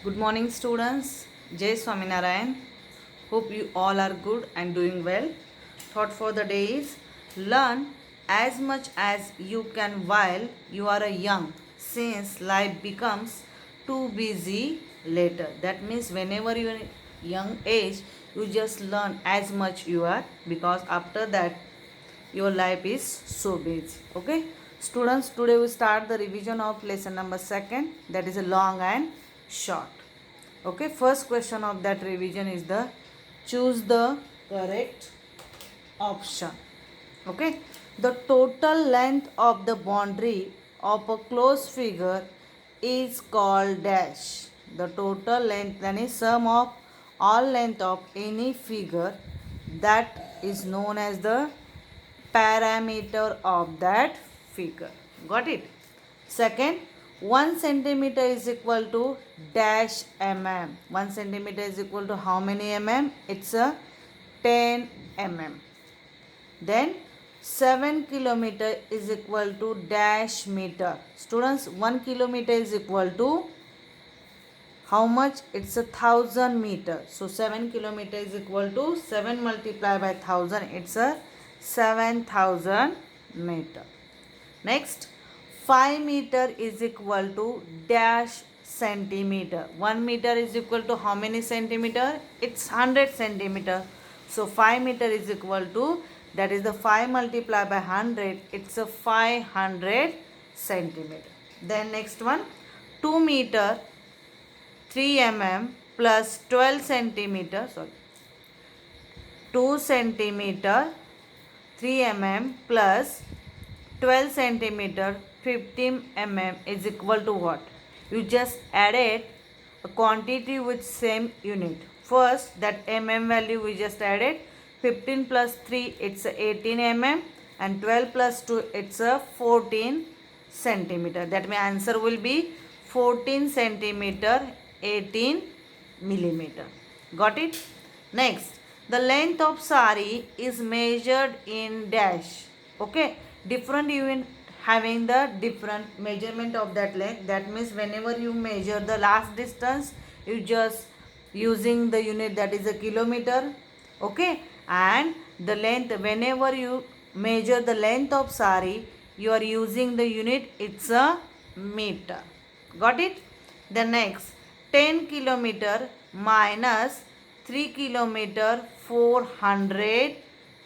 Good morning, students. Jai Swaminarayan. Hope you all are good and doing well. Thought for the day is learn as much as you can while you are a young, since life becomes too busy later. That means whenever you are in young age, you just learn as much you are, because after that your life is so busy. Okay, students, today we start the revision of lesson number second, that is a long and short. Okay, first question of that revision is the choose the correct option. Okay, the total length of the boundary of a closed figure is called dash. The total length, that is sum of all length of any figure, that is known as the parameter of that figure. Got it? Second, 1 centimeter is equal to dash mm. 1 centimeter is equal to how many mm? It's a 10 mm. Then 7 kilometer is equal to dash meter. Students, 1 kilometer is equal to how much? It's 1,000 meter. So 7 kilometer is equal to 7 multiplied by 1,000. It's a 7,000 meter. Next, 5 meter is equal to dash centimeter. 1 meter is equal to how many centimeter? It's 100 centimeter. So 5 meter is equal to, that is the 5 multiplied by 100. It's a 500 centimeter. Then next one, 2 meter 3 mm plus 12 centimeter, 2 centimeter 3 mm plus 12 centimeter 15 mm is equal to what? You just added a quantity with same unit. First, that mm value we just added. 15 plus 3, it's 18 mm, and 12 plus 2, it's a 14 centimeter. That means answer will be 14 centimeter 18 millimeter. Got it? Next, the length of sari is measured in dash. Okay, different unit having the different measurement of that length. That means whenever you measure the last distance, you just using the unit, that is a kilometer. Okay, and the length, whenever you measure the length of sari, you are using the unit, it's a meter. Got it? The next, 10 kilometer minus 3 kilometer 400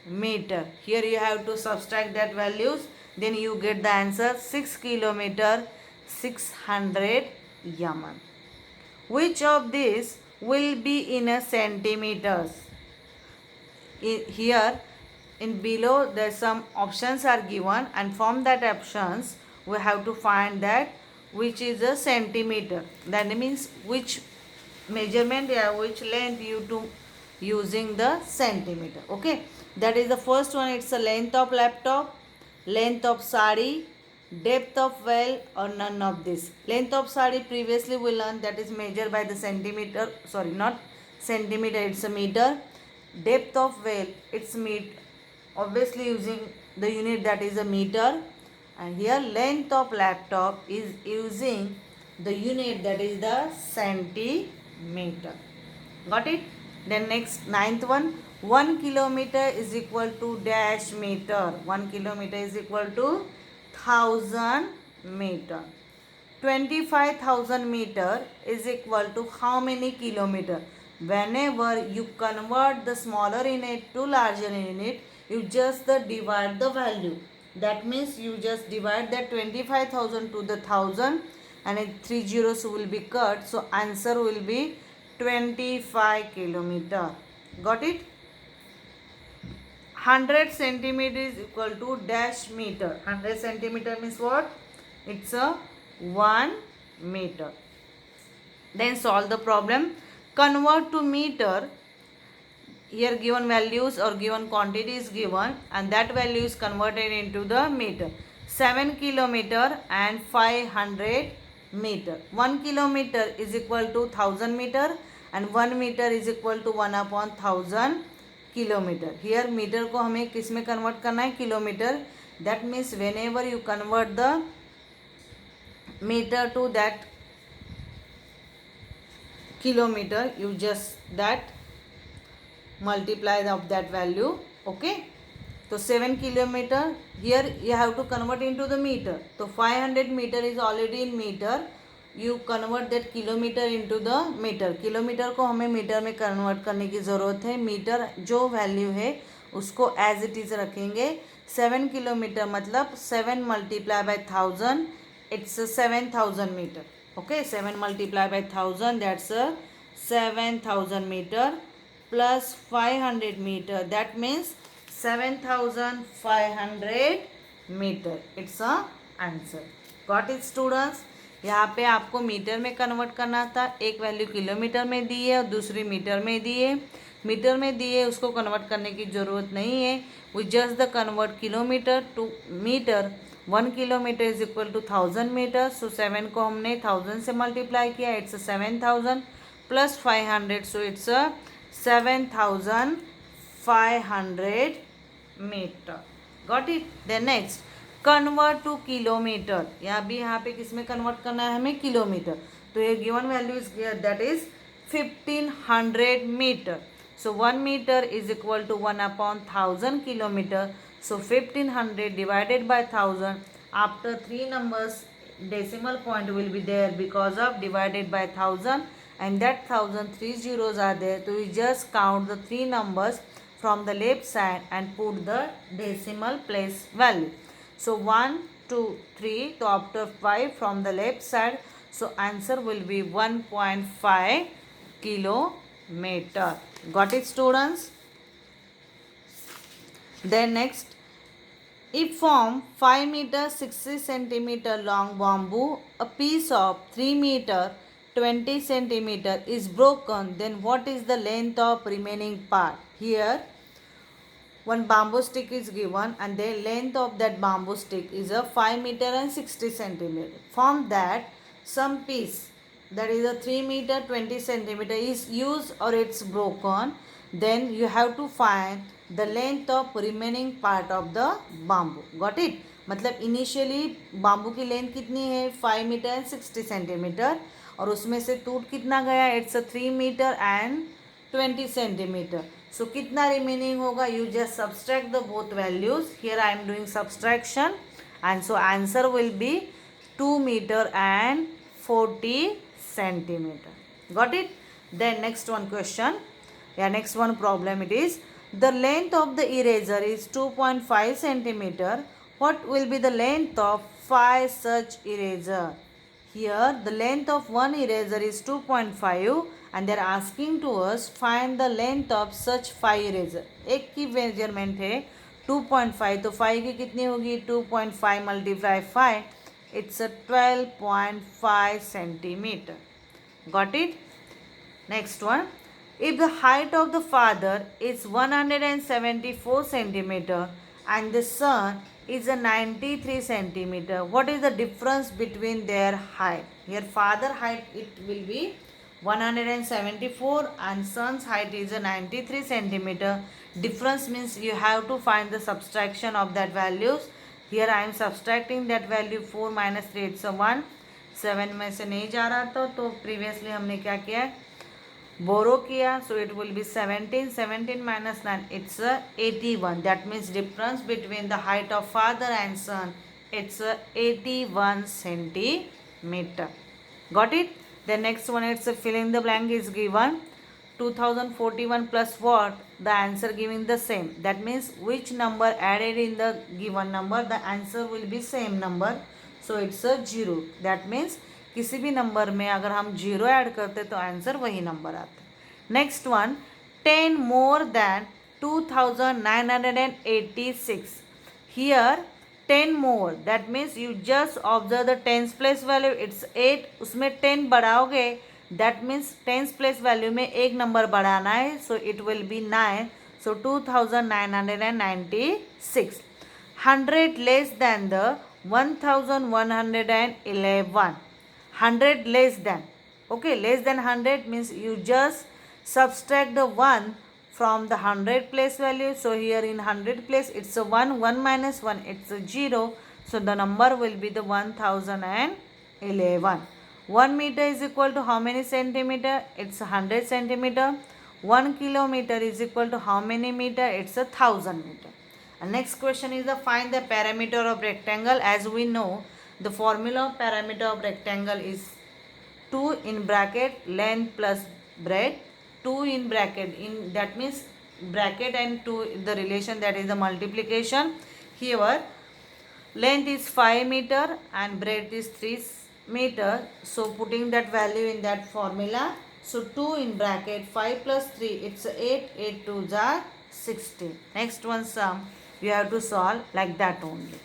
meter. Here you have to subtract that values, then you get the answer 6 kilometer 600 mm. Which of these will be in a centimeters? Here in below there some options are given, and from that options we have to find that which is a centimeter. That means which measurement, which length you to using the centimeter. Okay, that is the first one. It's the length of laptop, length of sari, depth of well, or none of this. Length of sari previously we learned, that is measured by the centimeter, sorry, not centimeter, it's a meter. Depth of well, it's obviously using the unit, that is a meter. And here length of laptop is using the unit, that is the centimeter. Got it? Then next, ninth one, 1 kilometer is equal to dash meter. 1 kilometer is equal to 1000 meter. 25,000 meter is equal to how many kilometer? Whenever you convert the smaller unit to larger unit, you just divide the value. That means you just divide that 25,000 to the 1000, and 3 zeros will be cut. So answer will be 25 kilometer. Got it? 100 centimeter is equal to dash meter. 100 centimeter means what? It's a 1 meter. Then solve the problem. Convert to meter. Here given values or given quantity is given, and that value is converted into the meter. 7 kilometer and 500 meter. 1 kilometer is equal to 1000 meter, and 1 meter is equal to 1 upon 1000 kilometer. Here meter को हमें किस में convert करना है? Kilometre. That means whenever you convert the meter to that kilometer, you just that multiply of that value. Okay, so 7 kilometer, here you have to convert into the meter. So 500 meter is already in meter, you convert that kilometer into the metre. Kilometre को हमें metre में convert करने की ज़रूरत है. Metre जो value है उसको एज इट इज़ रखेंगे. 7 किलोमीटर मतलब 7 multiply by 1000, it's 7000 metre. Okay, 7 multiply by 1000, that's 7000 metre plus 500 metre, that means 7500 metre. It's a answer. Got it students? यहाँ पे आपको मीटर में कन्वर्ट करना था. एक वैल्यू किलोमीटर में दी है और दूसरी मीटर में दी है. मीटर में दी है उसको कन्वर्ट करने की ज़रूरत नहीं है. We just the convert kilometre to metre. 1 kilometre is equal to 1000 metre. So 7 को हमने 1000 से मल्टीप्लाई किया, it's 7000 plus 500, so it's 7500 metre. Got it? Then next, convert to kilometre. यहाँ पे किस में कन्वर्ट करना है हमें? किलोमीटर. तो ये given value is that is 1500 metre. So 1 metre is equal to 1/1000 kilometre. So 1500 divided by 1000. After 3 numbers decimal point will be there because of divided by 1000, and that 1000 3 zeros are there. So we just count the 3 numbers from the left side and put the decimal place value. So 1, 2, 3. So after 5 from the left side. So answer will be 1.5 kilometer. Got it, students? Then next, if from 5 meter 60 centimeter long bamboo, a piece of 3 meter 20 centimeter is broken, then what is the length of remaining part? Here one bamboo stick is given and the length of that bamboo stick is a 5 meter and 60 centimeter. From that some piece that is a 3 meter 20 centimeter is used or it's broken, then you have to find the length of remaining part of the bamboo. Got it? मतलब initially bamboo की length कितनी है? 5 metre and 60 centimetre, और उसमें से टूट कितना गया? It's 3 metre and 20 centimetre. So कितना रिमेनिंग होगा? You just subtract the both values. Here I am doing subtraction and so answer will be 2 metre and 40 centimeter. Got it? Then next one question. Next one problem it is, the length of the eraser is 2.5 centimeter. What will be the length of 5 such eraser? Here the length of one eraser is 2.5 and they are asking to us find the length of such 5 eraser. एक की measurement है 2.5, तो 5 की कितनी होगी? 2.5 multiply 5, it's a 12.5 centimeter. Got it? Next one, if the height of the father is 174 centimeter and the son is a 93 centimeter, what is the difference between their height? Here father height it will be 174 and son's height is a 93 centimeter. Difference means you have to find the subtraction of that values. Here I am subtracting that value. 4 minus 3 it's a 1. 7 में से नहीं जा रहा था तो previously हमने क्या किया? बोरो किया. So it will be 17. 17 minus 9 it's 81. That means difference between the height of father and son it's 81 centimeter. Got it? The next one it's fill in the blank is given 2041 plus what? The answer giving the same. That means which number added in the given number, the answer will be same number. So it's a 0. That means किसी भी number में अगर हम 0 add करते तो answer वही number आता है. Next one, 10 more than 2986. Here 10 more, that means you just observe the tens place value, it's 8. उसमें 10 बढ़ाओगे, that means tens place value में एक नंबर बढ़ाना है, so it will be 9. So 2996. 100 less than the 1111. 100 less than. Okay, less than 100 means you just subtract the 1 from the 100 place value. So here in 100 place it's a 1. 1 minus 1 it's a 0. So the number will be the 1011. 1 meter is equal to how many centimeter? It's 100 centimeter. 1 kilometer is equal to how many meter? It's 1000 meter. And next question is the find the parameter of rectangle. As we know, the formula of parameter of rectangle is 2 in bracket length plus breadth. 2 in bracket, in that means bracket and 2 the relation, that is the multiplication. Here length is 5 meter and breadth is 3 meter. So putting that value in that formula. So 2 in bracket 5 plus 3, it's 8. 8 2s are 16. Next one sum you have to solve like that only.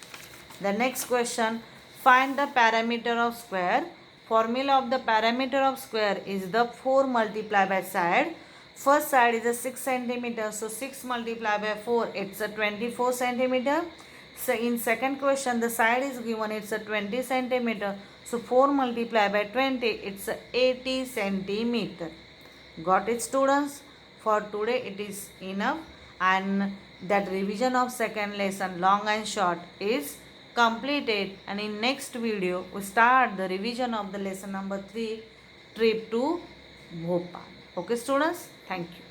The next question, find the parameter of square. Formula of the parameter of square is the 4 multiplied by side. First side is a 6 centimeter. So 6 multiplied by 4, it's a 24 centimeter. So in second question, the side is given, it's a 20 centimeter. So 4 multiplied by 20, it's a 80 centimeter. Got it, students? For today it is enough, and that revision of second lesson long and short is completed, and in next video we start the revision of the lesson number 3, trip to Bhopal. Okay students, thank you.